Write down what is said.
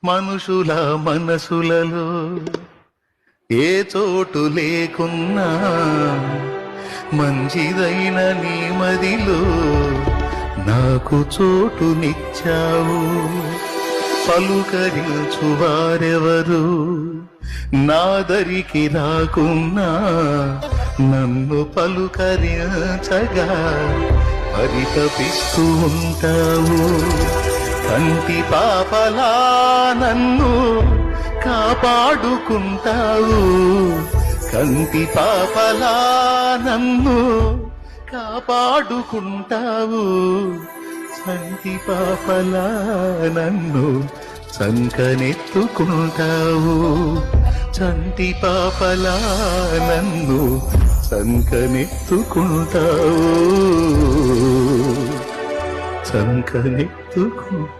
మనుషుల మనసులలో ఏ చోటు లేకున్నా మంచిదైన నీ మదిలో నాకు చోటునిచ్చావు. పలుకరించువారెవరు నాదరికి రాకున్నా నన్ను పలుకరించగా పరితపిస్తూ ఉంటావు. కంటి పాపలా నన్ను కాపాడుకుంటావు. కంటి పాపలా నన్ను కాపాడుకుంటావు. సంటి పాపలా నన్ను సంకనెత్తుకుంటావు. చంటి పాపలా నన్ను సంకనెత్తుకుంటావు. సంకనెత్తుకుంటావు.